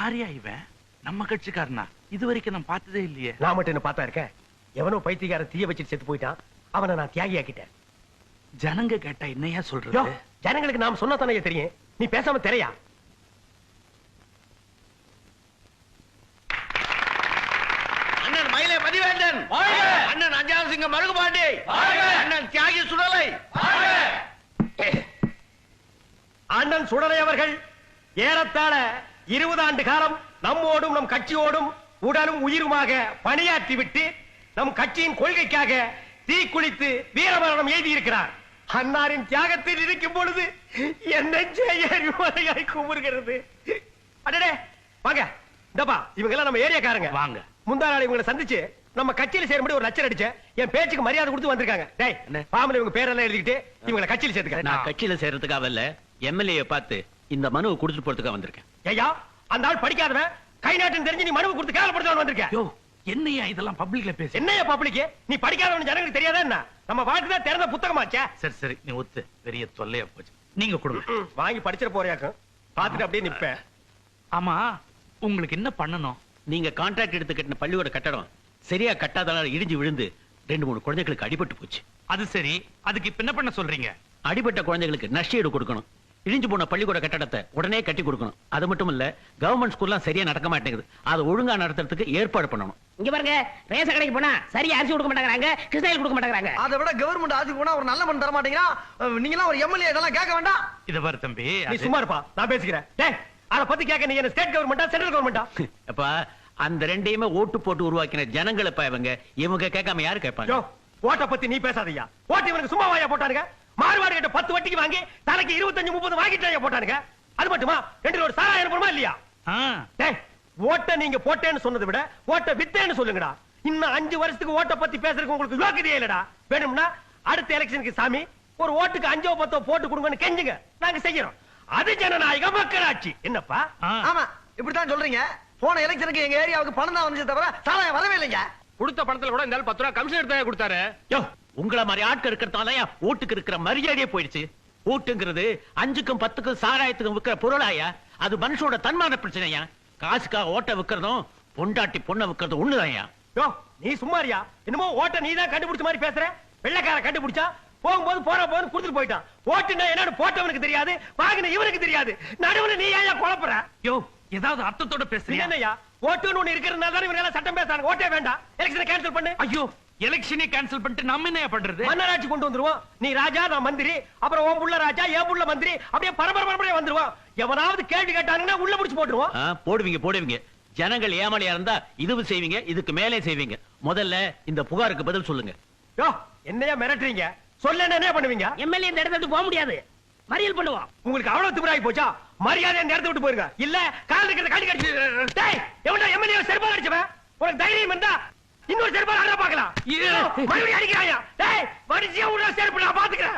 யாரையா இவன்? நம்ம கட்சிக்காரனா? இதுவரைக்கும் நான் பார்த்ததே இல்லையே. நான் மட்டும் என்ன பார்த்தா இருக்கேன்? எவனோ பைத்தியக்கார தீய வச்சுட்டு செத்து போயிட்டான். அவனை நான் தியாகியாக்கிட்டேன். ஜனங்க கேட்டா என்னையா சொல்றது? ஜனங்களுக்கு நாம சொன்னா தானே தெரியும். நீ பேசாம திரையா. அண்ணன் மயிலை மதிவேந்தன், அண்ணன் அஞ்சாவது சிங்க மருகுபாண்டி, அண்ணன் தியாகி சுடலை. அண்ணன் சுடலை அவர்கள் ஏறத்தாழ 20 ஆண்டு காலம் நம்மோடும் நம் கட்சியோடும் உடலும் உயிருமாக பணியாற்றி விட்டு நம் கட்சியின் கொள்கைக்காக தீக்குளித்து வீரமரணம் எழுதி இருக்கிறார். அன்னாரின் தியாகத்தில் இருக்கும் பொழுது என் நெஞ்சை குமுறுகிறது. அடடே வாங்க, இந்தப்பா இவங்க எல்லாம் நம்ம ஏரியாக்காரங்க. வாங்க. முந்தா நாள் இவங்களை சந்திச்சு நம்ம கட்சியில சேரும்படி ஒரு லட்சம் அடிச்சேன். என் பேச்சுக்கு மரியாதை கொடுத்து வந்திருக்காங்க. டேய் பாமல இவங்க பேரெல்லாம் எழுதிக்கிட்டு இவங்களை கட்சியில சேர்த்துக்க. நான் கட்சியில சேர்றதுக்காக இல்ல, எம்எல்ஏ பார்த்து இந்த மனுவை கொடுத்துட்டு போறதுக்காக வந்திருக்கேன். ஐயா, அந்த ஆள் படிக்காதவன், கை நாட்டுன்னு தெரிஞ்சு நீ மனுவை கொடுத்து கேவலப்படுத்தவன் வந்திருக்க. யோ, என்னையா இதெல்லாம் பப்ளிக்ல பேச? என்னையா பப்ளிக்? நீ படிக்காதவன் ஜனங்களுக்கு தெரியாதா என்ன? நம்ம வாழ்க்கை தான் திறந்த புத்தகமாச்சே. சரி சரி, நீ ஒத்து. பெரிய தொல்லையா போச்சு. நீங்க கொடுங்க. வாங்கி படிச்சிட போறியாக்கும். பாத்துட்டு அப்படியே நிப்பேன். ஆமா, உங்களுக்கு என்ன பண்ணணும்? நீங்க கான்ட்ராக்ட் எடுத்து கட்டின பள்ளியோட கட்டடம் சரியா கட்டாதனால இடிஞ்சு விழுந்து 2-3 குழந்தைகளுக்கு அடிபட்டு போச்சு. அது சரி, அதுக்கு இப்ப என்ன பண்ண சொல்றீங்க? அடிபட்ட குழந்தைகளுக்கு நஷ்டஈடு கொடுக்கணும். இடிஞ்சு போன பள்ளிக்கூட கட்டடத்தை உடனே கட்டி கொடுக்கணும். அது மட்டும் இல்ல, கவர்மெண்ட் ஸ்கூல்லாம் சரியா நடக்க மாட்டேங்குது. அதை ஒழுங்கா நடத்துறதுக்கு ஏற்பாடு பண்ணணும். இங்க பாருங்க, ரேஷன் கடைக்கு போனா சரியா அரிசி கொடுக்க மாட்டாங்க, கிருஷ்ணாயில் கொடுக்க மாட்டாங்க. அதை விட கவர்மெண்ட் ஆட்சிக்கு போனா ஒரு நல்ல மண் தர மாட்டீங்களா? நீங்க எல்லாம் ஒரு எம்எல்ஏ இதெல்லாம் கேட்க வேண்டாம். இத பாரு தம்பி, நீ சும்மா இருப்பா, நான் பேசிக்கிறேன். டேய், அத பத்தி கேட்க நீ என்ன ஸ்டேட் கவர்மெண்டா சென்ட்ரல் கவர்மெண்டா? அப்ப அந்த ரெண்டையுமே ஓட்டு போட்டு உருவாக்கின ஜனங்களை இவங்க கேட்காம யாரு கேட்பாங்க? ஓட்ட பத்தி நீ பேசாதய்யா. ஓட்டு இவனுக்கு சும்மா வாயா போட்டானுங்க. மாறுவாடு கிட்ட 10 வட்டிக்கு வாங்கி தலைக்கு 25-30 வாங்கிட்டாங்க போட்டானுங்க. அது மட்டுமா 2 ரோடு சாராயம் அனுப்புறமா இல்லையா? டேய், ஓட்ட நீங்க போட்டேன்னு சொன்னதை விட ஓட்ட வித்தேன்னு சொல்லுங்கடா. இன்னும் 5 வருஷத்துக்கு ஓட்ட பத்தி பேசுறதுக்கு உங்களுக்கு யோக்கியதே இல்லடா. வேணும்னா அடுத்த எலெக்ஷனுக்கு சாமி ஒரு ஓட்டுக்கு 5-10 போட்டு கொடுங்கன்னு கெஞ்சுங்க, நாங்க செய்யறோம். அது ஜனநாயக மக்களாட்சி. என்னப்பா? ஆமா, இப்படித்தான் சொல்றீங்க. போன எலெக்ஷனுக்கு எங்க ஏரியாவுக்கு பணம் தான் வந்துச்சு தவிர சாராயம் வரவே இல்லைங்க. கொடுத்த பணத்துல கூட இந்த 10 ரூபாய் கமிஷன் எடுத்து கொடுத்தாரு. யோ, உங்கள மாதிரி ஆட்கள் இருக்கிறதால ஓட்டுக்கு இருக்கிற மரியாதையே போயிடுச்சு. ஓட்டுங்கிறது 5க்கும் 10க்கும் சாராயத்துக்கும் விற்கிற பொருளாயா? அது மனுஷோட தன்மான பிரச்சனையா? காசுக்காக ஓட்ட விற்கிறதும் பொண்டாட்டி பொண்ணை விற்கிறதும் ஒண்ணுதான்யா. யோ, நீ சும்மாரியா? என்னமோ ஓட்ட நீ தான் கண்டுபிடிச்ச மாதிரி பேசுற. வெள்ளைக்கார கண்டுபிடிச்சா போகும்போது போற போது கொடுத்துட்டு போயிட்டான். ஓட்டுனா என்னன்னு போட்டவனுக்கு தெரியாது, வாங்கின இவனுக்கு தெரியாது. நடுவுல நீ ஏன் குழப்புற? யோ, ஏதாவது அர்த்தத்தோட பேசுறீங்க? என்னய்யா, ஓட்டுன்னு ஒண்ணு இருக்கிறதுனால தான் இவங்க எல்லாம் சட்டம் பேசுறாங்க. ஓட்டே வேண்டாம், எலெக்ஷனை கேன்சல் பண்ணு. ஐயோ, எலெக்ஷனே கேன்சல் பண்ணிட்டு நம்ம என்ன பண்றது? மன்னராட்சி கொண்டு வந்துருவோம். நீ ராஜா, நான் மந்திரி, அப்புறம் உன் புள்ள ராஜா, என் புள்ள மந்திரி, அப்படியே பரபரப்பரையா வந்துருவோம். எவனாவது கேள்வி கேட்டாங்கன்னா உள்ள முடிச்சு போட்டுருவோம். போடுவீங்க. ஜனங்கள் ஏமாளியா இருந்தா இதுவும் செய்வீங்க, இதுக்கு மேலே செய்வீங்க. முதல்ல இந்த புகாருக்கு பதில் சொல்லுங்க. யோ, என்னையா மிரட்டுறீங்க? சொல்ல என்ன பண்ணுவீங்க? எம்எல்ஏ இந்த இடத்துல போக முடியாது, மறியல் பண்ணுவோம். உங்களுக்கு அவ்வளவு திமிராகி போச்சா? மரியாதை இந்த இடத்தை விட்டு போயிருங்க. இல்ல கால் இருக்கிறத கடி கடிச்சு. டேய், எவன்டா எம்எல்ஏ செருப்பால அடிச்சவன்? உனக்கு தைரியம் இருந்தா இன்னொரு செருப்பால அட பார்க்கலாம். மறுபடியும் அடிக்கிறாயா? டேய், வரிசையா உள்ள செருப்பு நான் பாத்துக்கிறேன்.